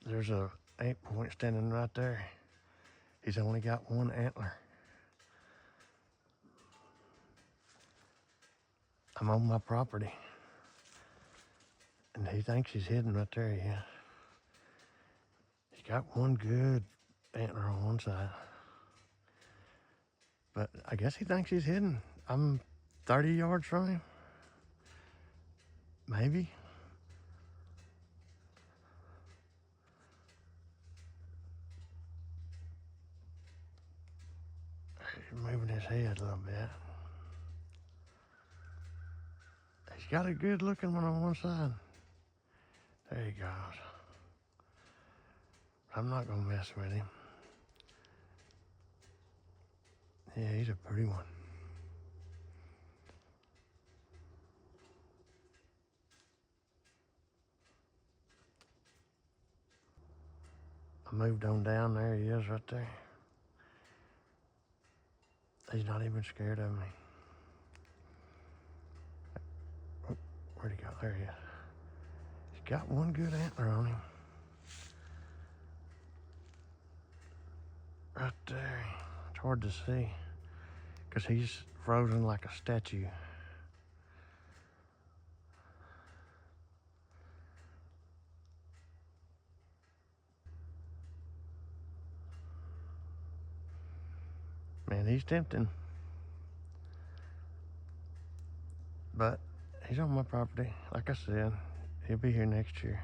There's a 8-point standing right there. He's only got one antler. I'm on my property. And he thinks he's hidden right there, yeah. He's got one good antler on one side. But I guess he thinks he's hidden. I'm 30 yards from him. Maybe. He's moving his head a little bit. He's got a good looking one on one side. There he goes. I'm not gonna mess with him. Yeah, he's a pretty one. I moved on down. There he is right there. He's not even scared of me. Oh, where'd he go? There he is. He's got one good antler on him. Right there. It's hard to see because he's frozen like a statue. Man, he's tempting. But he's on my property. Like I said, he'll be here next year.